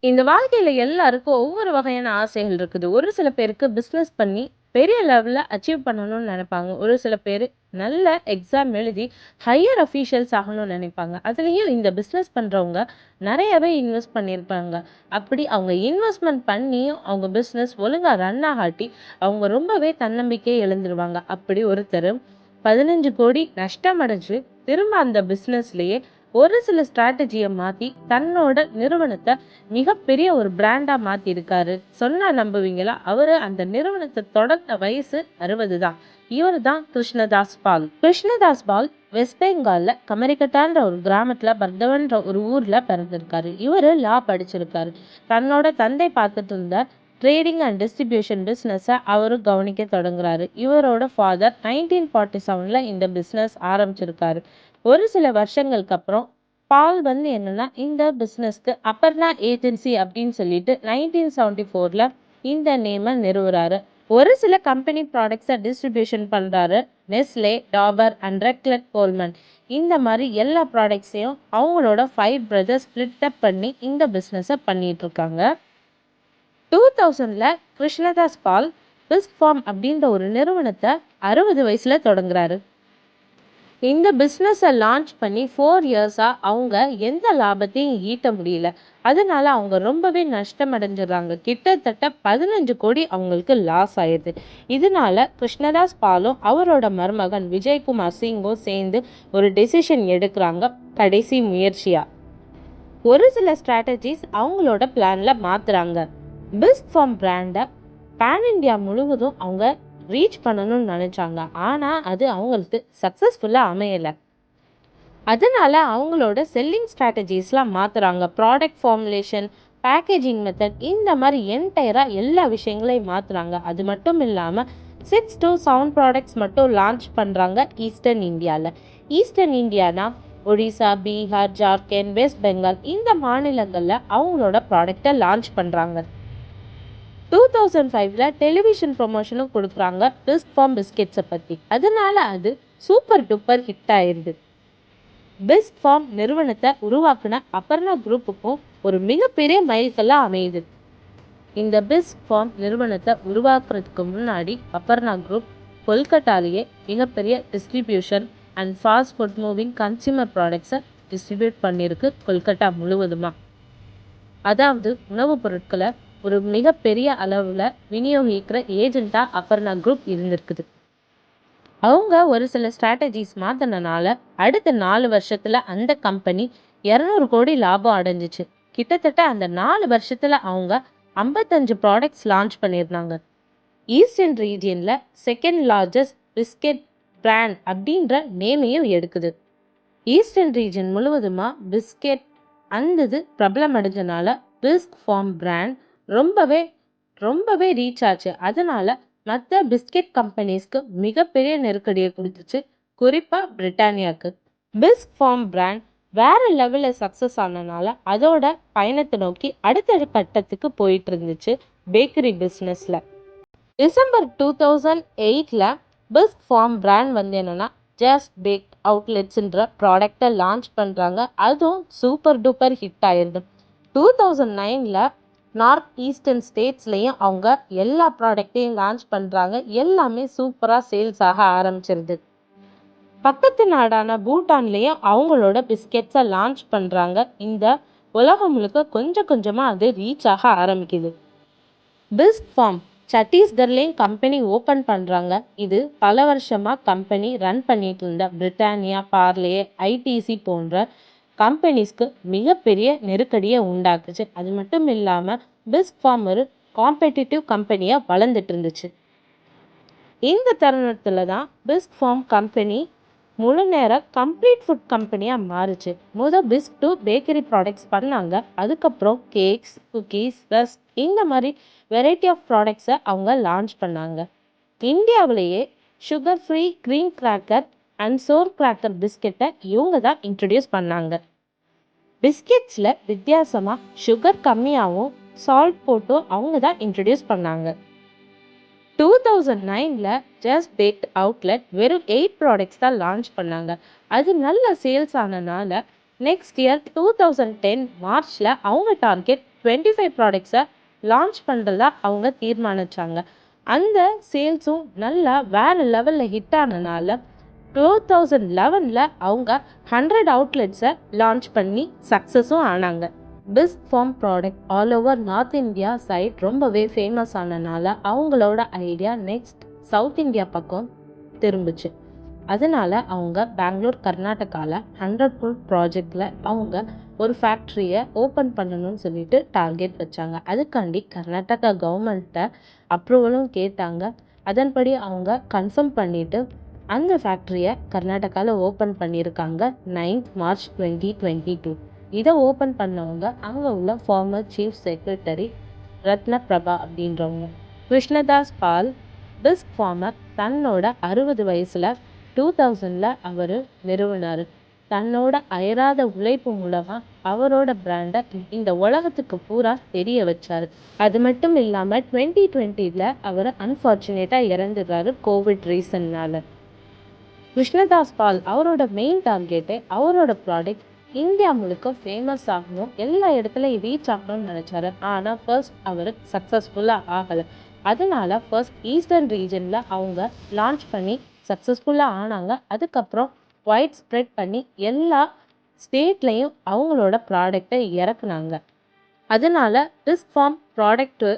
இந்த வாழ்க்கையில எல்லாருக்கும் ஒவ்வொரு வகையான ஆசைகள் இருக்குது. ஒரு சில பேருக்கு பிசினஸ் பண்ணி பெரிய லெவல்ல அச்சீவ் பண்ணணும்னு நினைப்பாங்க. ஒரு சில பேரு நல்ல எக்ஸாம் எழுதி ஹையர் அஃபீஷியல்ஸ் ஆகணும்னு நினைப்பாங்க. அதுலயும் இந்த பிசினஸ் பண்றவங்க நெறையவே இன்வெஸ்ட் பண்ணியிருப்பாங்க. அப்படி அவங்க இன்வெஸ்ட்மென்ட் பண்ணியும் அவங்க பிசினஸ் ஒழுங்கா ரன் ஆகாட்டி, அவங்க ரொம்பவே தன்னம்பிக்கைய இழந்துருவாங்க. அப்படி ஒருத்தரு 15,00,00,000 நஷ்டம் அடைஞ்சு திரும்ப அந்த பிசினஸ்லயே ஒரு சில ஸ்ட்ராட்டஜிய மாத்தி தன்னோட நிறுவனத்த மிகப்பெரிய ஒரு பிராண்டா மாத்திருக்காரு. சொன்னா நம்புவீங்களா? அவரு அந்த நிறுவனத்த தொடங்குன வயசு 60 தான். இவரு தான் கிருஷ்ணதாஸ் பால். கிருஷ்ணதாஸ் பால் வெஸ்ட் பெங்கால்ல கமரிக்கட்டான்ற ஒரு கிராமத்துல பர்தவன்ற ஒரு ஊர்ல பிறந்திருக்காரு. இவரு லா படிச்சிருக்காரு. தன்னோட தந்தை பார்த்துட்டு இருந்த ட்ரேடிங் அண்ட் டிஸ்ட்ரிபியூஷன் பிசினஸ அவரு கவனிக்க தொடங்குறாரு. இவரோட ஃபாதர் 1947ல இந்த பிசினஸ் ஆரம்பிச்சிருக்காரு. ஒரு சில வருஷங்களுக்கு அப்புறம் பால் என்னன்னா இந்த பிசினஸ்க்கு அபர்ணா ஏஜென்சி அப்படின்னு சொல்லிட்டு 1974ல இந்த நேம நிறுவுறாரு. ஒரு சில கம்பெனி ப்ராடக்ட்ஸை டிஸ்ட்ரிபியூஷன் பண்றாரு. நெஸ்லே, டாபர் அண்ட் ரெக்லட் கோல்மன் இந்த மாதிரி எல்லா ப்ராடக்ட்ஸையும் அவங்களோட 5 பிரதர்ஸ் ஸ்பிளிட் அப் பண்ணி இந்த பிஸ்னஸை பண்ணிட்டு இருக்காங்க. 2000ல கிருஷ்ணதாஸ் பால் பிஸ்க் ஃபார்ம் அப்படின்ற ஒரு நிறுவனத்தை 60 வயசுல தொடங்குறாரு. இந்த பிஸ்னஸை லான்ச் பண்ணி 4 இயர்ஸா அவங்க எந்த லாபத்தையும் ஈட்ட முடியல. அதனால அவங்க ரொம்பவே நஷ்டம் அடைஞ்சிடுறாங்க. கிட்டத்தட்ட 15 கோடி அவங்களுக்கு லாஸ் ஆயிடுது. இதனால கிருஷ்ணதாஸ் பாலும் அவரோட மருமகன் விஜயகுமார் சிங்கும் சேர்ந்து ஒரு டெசிஷன் எடுக்கிறாங்க. கடைசி முயற்சியா ஒரு சில ஸ்ட்ராட்டஜிஸ் அவங்களோட பிளான்ல மாத்துறாங்க. பிஸ்க் ஃபார்ம் பிராண்டை பேன் இந்தியா முழுவதும் அவங்க ரீச் பண்ணணும்னு நினைச்சாங்க. ஆனா அது அவங்களுக்கு சக்சஸ்ஃபுல்லா அமையல. அதனால அவங்களோட செல்லிங் ஸ்ட்ராட்டஜிஸ்லாம் மாத்துறாங்க. ப்ராடக்ட் ஃபார்முலேஷன், பேக்கேஜிங் மெத்தட் இந்த மாதிரி என்டையரா எல்லா விஷயங்களையும் மாத்துறாங்க. அது மட்டும் இல்லாம 6 to 7 ப்ராடக்ட்ஸ் மட்டும் லான்ச் பண்றாங்க ஈஸ்டர்ன் இந்தியால. Eastern Indiana Odisha, Bihar, Jharkhand, west Bengal இந்த மாநிலங்கள்ல அவங்களோட ப்ராடக்டை லான்ச் பண்றாங்க. 2005ல டெலிவிஷன் ப்ரொமோஷனும் கொடுக்குறாங்க பிஸ்க் ஃபார்ம் பிஸ்கெட்ஸை பற்றி. அதனால அது சூப்பர் டூப்பர் ஹிட் ஆயிருது. பிஸ்க் ஃபார்ம் நிறுவனத்தை உருவாக்குன அபர்ணா குரூப்புக்கும் ஒரு மிகப்பெரிய மைல்கல்லா அமையுது. இந்த பிஸ்க் ஃபார்ம் நிறுவனத்தை உருவாக்குறதுக்கு முன்னாடி அபர்ணா குரூப் கொல்கட்டாலேயே மிகப்பெரிய distribution and fast food moving consumer ப்ராடக்ட்ஸை டிஸ்ட்ரிபியூட் பண்ணியிருக்கு கொல்கட்டா முழுவதுமா. அதாவது உணவுப் பொருட்களை ஒரு மிகப்பெரிய அளவுல விநியோகிக்கிற ஏஜென்ட்டா அபர்ணா குரூப் இருந்திருக்குது. அவங்க ஒரு சில ஸ்ட்ராட்டஜிஸ் மாத்தினால அடுத்த 4 வருஷத்துல அந்த கம்பெனி 200 கோடி லாபம் அடைஞ்சிச்சு. கிட்டத்தட்ட அந்த 4 வருஷத்துல அவங்க 55 ப்ராடக்ட்ஸ் லான்ச் பண்ணியிருந்தாங்க. ஈஸ்டர்ன் ரீஜியன்ல செகண்ட் லார்ஜஸ்ட் பிஸ்கெட் பிராண்ட் அப்படின்ற நேமையும் எடுக்குது. ஈஸ்டர்ன் ரீஜன் முழுவதுமா பிஸ்கெட் அந்த பிரபலம் அடைஞ்சனால பிஸ்க் ஃபார்ம் பிராண்ட் ரொம்பவே ரொம்பவே ரீச் ஆச்சு. அதனால மற்ற பிஸ்கெட் கம்பெனிஸ்க்கு மிகப்பெரிய நெருக்கடியை கொடுத்துச்சு, குறிப்பா பிரிட்டானியாக்கு. பிஸ்க் ஃபார்ம் பிராண்ட் வேற லெவல்ல சக்சஸ் ஆனனால அதோட பயணத்தை நோக்கி அடுத்த கட்டத்துக்கு போயிட்டு இருந்துச்சு பேக்கரி பிஸ்னஸ்ல. டிசம்பர் 2008ல பிஸ்க் ஃபார்ம் பிராண்ட் என்னன்னா ஜஸ்ட் பேக் அவுட்லெட்ஸ்ன்ற ப்ராடக்டை லான்ச் பண்ணுறாங்க. அதுவும் சூப்பர் டூப்பர் ஹிட் ஆயிடுது. 2009ல நார்த் ஈஸ்டர்ன் ஸ்டேட்ஸ்லையும் அவங்க எல்லா ப்ராடக்டையும் லான்ச் பண்ணுறாங்க. எல்லாமே சூப்பராக சேல்ஸ் ஆக ஆரம்பிச்சிருது. பக்கத்து நாடான பூட்டான்லேயும் அவங்களோட பிஸ்கெட்ஸை லான்ச் பண்ணுறாங்க. இந்த உலகம் முழுக்க கொஞ்சம் கொஞ்சமாக அது ரீச் ஆக ஆரம்பிக்குது. பிஸ்க் ஃபார்ம் சத்தீஸ்கர்லேயும் கம்பெனி ஓப்பன் பண்ணுறாங்க. இது பல வருஷமாக கம்பெனி ரன் பண்ணிட்டு இருந்த பிரிட்டானியா, பார்லே, ஐடிசி போன்ற கம்பெனிஸ்க்கு மிகப்பெரிய நெருக்கடியை உண்டாக்குச்சு. அது மட்டும் இல்லாமல் பிஸ்க் ஃபார்ம் ஒரு காம்படிட்டிவ் கம்பெனியாக வளர்ந்துட்டு இருந்துச்சு. இந்த தருணத்தில் தான் பிஸ்க் ஃபார்ம் கம்பெனி முழு நேர கம்ப்ளீட் ஃபுட் கம்பெனியாக மாறுச்சு. பிஸ்க் டு பேக்கரி ப்ராடக்ட்ஸ் பண்ணாங்க. அதுக்கப்புறம் கேக்ஸ், குக்கீஸ், ரஸ்க் இந்த மாதிரி வெரைட்டி ஆஃப் ப்ராடக்ட்ஸை அவங்க லான்ச் பண்ணாங்க. இந்தியாவிலேயே sugar free cream cracker and sour cracker பிஸ்கெட்டை இவங்க தான் இன்ட்ரடியூஸ் பண்ணாங்க. பிஸ்கெட்ஸில் வித்தியாசமாக சுகர் கம்மியாகவும் சால்ட் போட்டும் அவங்க தான் இன்ட்ரடியூஸ் பண்ணாங்க. 2009ல ஜஸ்ட் பேக்ட் அவுட்லெட் வெறும் 8 ப்ராடக்ட்ஸ் தான் லான்ச் பண்ணாங்க. அது நல்ல சேல்ஸ் ஆனனால நெக்ஸ்ட் இயர் 2010 மார்ச்ல அவங்க டார்கெட் 25 ப்ராடக்ட்ஸை லான்ச் பண்ணுறதா அவங்க தீர்மானிச்சாங்க. அந்த சேல்ஸும் நல்லா வேற லெவலில் ஹிட் ஆனனால 2011ல் அவங்க 100 அவுட்லெட்ஸை லான்ச் பண்ணி சக்ஸஸும் ஆனாங்க. Best form product all over north India side ரொம்பவே ஃபேமஸ் ஆனனால அவங்களோட ஐடியா நெக்ஸ்ட் சவுத் இந்தியா பக்கம் திரும்பிச்சு. அதனால அவங்க பெங்களூர் கர்நாடகாவில் 100 ஃபுட் ப்ராஜெக்டில் அவங்க ஒரு ஃபேக்ட்ரியை ஓப்பன் பண்ணணும்னு சொல்லிட்டு டார்கெட் வச்சாங்க. அதுக்காண்டி கர்நாடகா கவர்மெண்ட்டை அப்ரூவலும் கேட்டாங்க. அதன்படி அவங்க கன்ஃபார்ம் பண்ணிட்டு அந்த ஃபேக்ட்ரியை கர்நாடகாவில் ஓப்பன் பண்ணியிருக்காங்க 9th மார்ச் 2022. இதை ஓப்பன் பண்ணவங்க அங்கே உள்ள ஃபார்மர் சீஃப் செக்ரட்டரி ரத்ன பிரபா அப்படின்றவங்க. கிருஷ்ணதாஸ் பால் பெஸ்ட் ஃபார்மர் தன்னோட 60 வயசுல 2000ல் அவர் நிறுவினார். தன்னோட அயராத உழைப்பு மூலமா அவரோட பிராண்டை இந்த உலகத்துக்கு பூரா தெரிய வச்சாரு. அது மட்டும் இல்லாம 2020ல் அவர் அன்ஃபார்ச்சுனேட்டா இறந்துடுறாரு கோவிட் ரீசன்னால. கிருஷ்ணதாஸ் பால் அவரோட மெயின் டார்கெட்டே அவரோட ப்ராடக்ட் இந்தியா முழுக்க ஃபேமஸ் ஆகணும், எல்லா இடத்துலையும் ரீச் ஆகணும்னு நினச்சாரு. ஆனால் ஃபர்ஸ்ட் அவர் சக்ஸஸ்ஃபுல்லாக ஆகலை. அதனால ஃபர்ஸ்ட் ஈஸ்டர்ன் ரீஜனில் அவங்க லான்ச் பண்ணி சக்ஸஸ்ஃபுல்லாக ஆனாங்க. அதுக்கப்புறம் வைட் ஸ்ப்ரெட் பண்ணி எல்லா ஸ்டேட்லேயும் அவங்களோட ப்ராடக்டை இறக்குனாங்க. அதனால ரிஸ்க் ஃபார்ம் ப்ராடக்ட்டு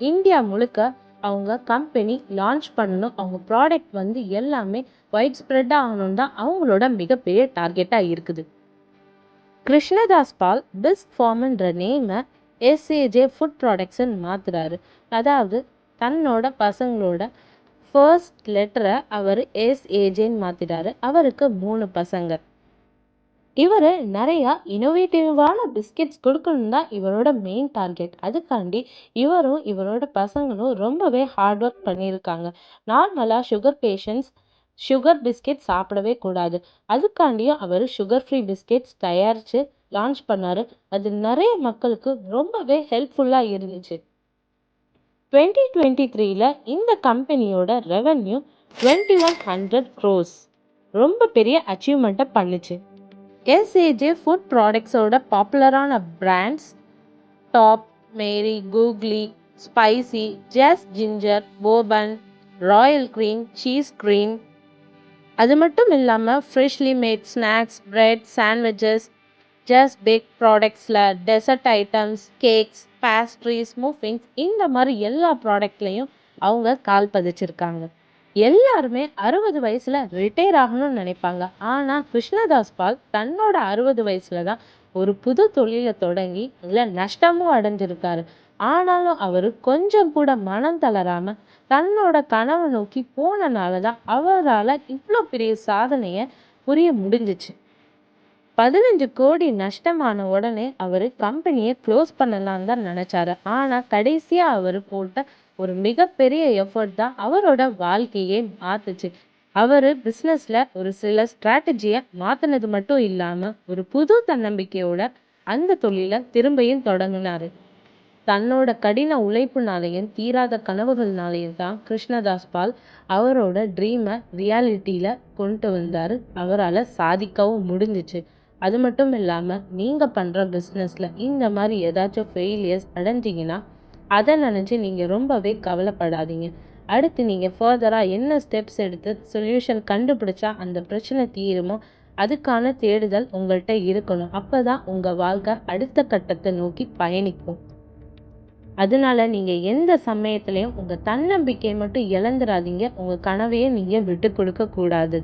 இந்தியா முழுக்க அவங்க கம்பெனி லான்ச் பண்ணணும், அவங்க ப்ராடக்ட் எல்லாமே வைட் ஸ்ப்ரெட்டாக ஆகணும் தான் அவங்களோட மிகப்பெரிய டார்கெட்டாக இருக்குது. கிருஷ்ணதாஸ் பால் பெஸ்ட் ஃபார்ம்ன்ற நேமை எஸ்ஏஜே ஃபுட் ப்ராடக்ட்ஸ்ன்னு மாற்றுறாரு. அதாவது தன்னோட பசங்களோட ஃபர்ஸ்ட் லெட்டரை அவர் எஸ்ஏஜேன்னு மாற்றிட்டாரு. அவருக்கு 3 பசங்க. இவர் நிறையா இனோவேட்டிவான பிஸ்கெட்ஸ் கொடுக்கணும் தான் இவரோட மெயின் டார்கெட். அதுக்காண்டி இவரும் இவரோட பசங்களும் ரொம்பவே ஹார்ட் ஒர்க் பண்ணியிருக்காங்க. நார்மலாக சுகர் பேஷண்ட்ஸ் சுகர் பிஸ்கெட் சாப்பிடவே கூடாது. அதுக்காண்டியும் அவர் சுகர் ஃப்ரீ பிஸ்கெட்ஸ் தயாரித்து லான்ச் பண்ணார். அது நிறைய மக்களுக்கு ரொம்பவே ஹெல்ப்ஃபுல்லாக இருந்துச்சு. 2023ல் இந்த கம்பெனியோட ரெவென்யூ 2100 crores ரொம்ப பெரிய அச்சீவ்மெண்ட்டை பண்ணுச்சு. எஸ்ஏஜே ஃபுட் ப்ராடக்ட்ஸோட பாப்புலரான brands Top, Marie, Googly, Spicy, Just Ginger, Bourbon, Royal Cream, Cheese Cream. அது மட்டும் இல்லாமல் freshly made snacks, bread, sandwiches, just bake ப்ராடக்ட்ஸில் dessert items, cakes, pastries, muffins இந்த மாதிரி எல்லா ப்ராடக்ட்லேயும் அவங்க கால் பதிச்சிருக்காங்க. எல்லாருமே 60 வயசில் ரிட்டையர் ஆகணும்னு நினைப்பாங்க. ஆனால் கிருஷ்ணதாஸ் பால் தன்னோட 60 வயசில் தான் ஒரு புது தொழிலை தொடங்கி அதில் நஷ்டமும் அடைஞ்சிருக்காரு. ஆனாலும் அவர் கொஞ்சம் கூட மனம் தளராமல் தன்னோட கனவை நோக்கி போனனால தான் அவரால் இவ்வளோ பெரிய சாதனையை புரிய முடிஞ்சிச்சு. 15 கோடி நஷ்டமான உடனே அவர் கம்பெனியை க்ளோஸ் பண்ணலான்னு தான் நினச்சாரு. ஆனால் கடைசியாக அவர் போட்ட ஒரு மிகப்பெரிய எஃபர்ட் தான் அவரோட வாழ்க்கையே மாற்றுச்சு. அவர் பிஸ்னஸில் ஒரு சில ஸ்ட்ராட்டஜியை மாற்றினது மட்டும் இல்லாமல் ஒரு புது தன்னம்பிக்கையோட அந்த தொழிலை திரும்பியும் தொடங்கினார். தன்னோட கடின உழைப்புனாலையும் தீராத கனவுகள்னாலையும் தான் கிருஷ்ணதாஸ் பால் அவரோட ட்ரீமை ரியாலிட்டியில் கொண்டு வந்தார். அவரால் சாதிக்கவும் முடிஞ்சிச்சு. அது மட்டும் இல்லாமல் நீங்கள் பண்ணுற பிஸ்னஸில் இந்த மாதிரி ஏதாச்சும் ஃபெயிலியர்ஸ் அடைஞ்சிங்கன்னா அதை நினச்சி நீங்கள் ரொம்பவே கவலைப்படாதீங்க. அடுத்து நீங்கள் ஃபர்தராக என்ன ஸ்டெப்ஸ் எடுத்து சொல்யூஷன் கண்டுபிடிச்சா அந்த பிரச்சனை தீருமோ அதுக்கான தேடுதல் உங்கள்கிட்ட இருக்கணும். அப்போ தான் உங்கள் வாழ்க்கை அடுத்த கட்டத்தை நோக்கி பயணிக்கும். அதனால நீங்கள் எந்த சமயத்துலையும் உங்கள் தன்னம்பிக்கையை மட்டும் இழந்துடாதீங்க. உங்கள் கனவையே நீங்கள் விட்டு கொடுக்கக்கூடாது.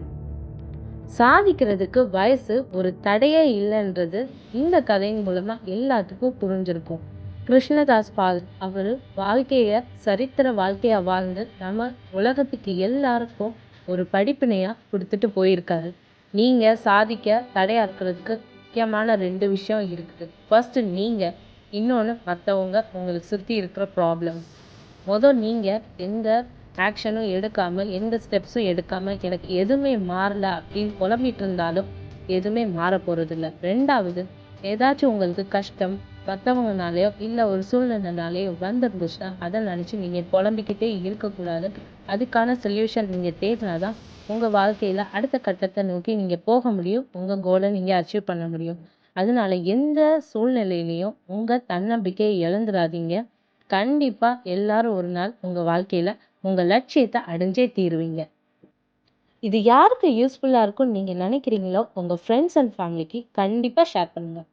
சாதிக்கிறதுக்கு வயசு ஒரு தடையே இல்லைன்றது இந்த கதையின் மூலமாக எல்லாத்துக்கும் புரிஞ்சிருக்கும். கிருஷ்ணதாஸ் பால் அவர் வாழ்க்கையை சரித்திர வாழ்க்கையாக வாழ்ந்து நம்ம உலகத்துக்கு எல்லாருக்கும் ஒரு படிப்பினையாக கொடுத்துட்டு போயிருக்காரு. நீங்கள் சாதிக்க தடையாக இருக்கிறதுக்கு முக்கியமான 2 விஷயம் இருக்குது. ஃபர்ஸ்ட்டு நீங்கள், இன்னொன்று மற்றவங்க உங்களுக்கு சுற்றி இருக்கிற ப்ராப்ளம். நீங்கள் எந்த ஆக்ஷனும் எடுக்காமல் எந்த ஸ்டெப்ஸும் எடுக்காமல் எனக்கு எதுவுமே மாறல அப்படின்னு புலம்பிட்டு இருந்தாலும் எதுவுமே மாற போகிறதில்ல. 2வது, ஏதாச்சும் உங்களுக்கு கஷ்டம் மற்றவங்கனாலேயோ இல்லை ஒரு சூழ்நிலைனாலேயோ வந்துருந்துச்சுன்னா அதை நினச்சி நீங்கள் புலம்பிக்கிட்டே இருக்கக்கூடாது. அதுக்கான சொல்யூஷன் நீங்கள் தேடினா தான் உங்கள் வாழ்க்கையில் அடுத்த கட்டத்தை நோக்கி நீங்கள் போக முடியும். உங்கள் கோலை நீங்கள் அச்சீவ் பண்ண முடியும். அதனால எந்த சூழ்நிலையிலையும் உங்கள் தன்னம்பிக்கையை இழந்துடாதீங்க. கண்டிப்பாக எல்லாரும் ஒரு நாள் உங்கள் வாழ்க்கையில் உங்கள் லட்சியத்தை அடைஞ்சே தீருவீங்க. இது யாருக்கு யூஸ்ஃபுல்லாக இருக்கும்னு நீங்கள் நினைக்கிறீங்களோ உங்கள் ஃப்ரெண்ட்ஸ் அண்ட் ஃபேமிலிக்கு கண்டிப்பாக ஷேர் பண்ணுங்கள்.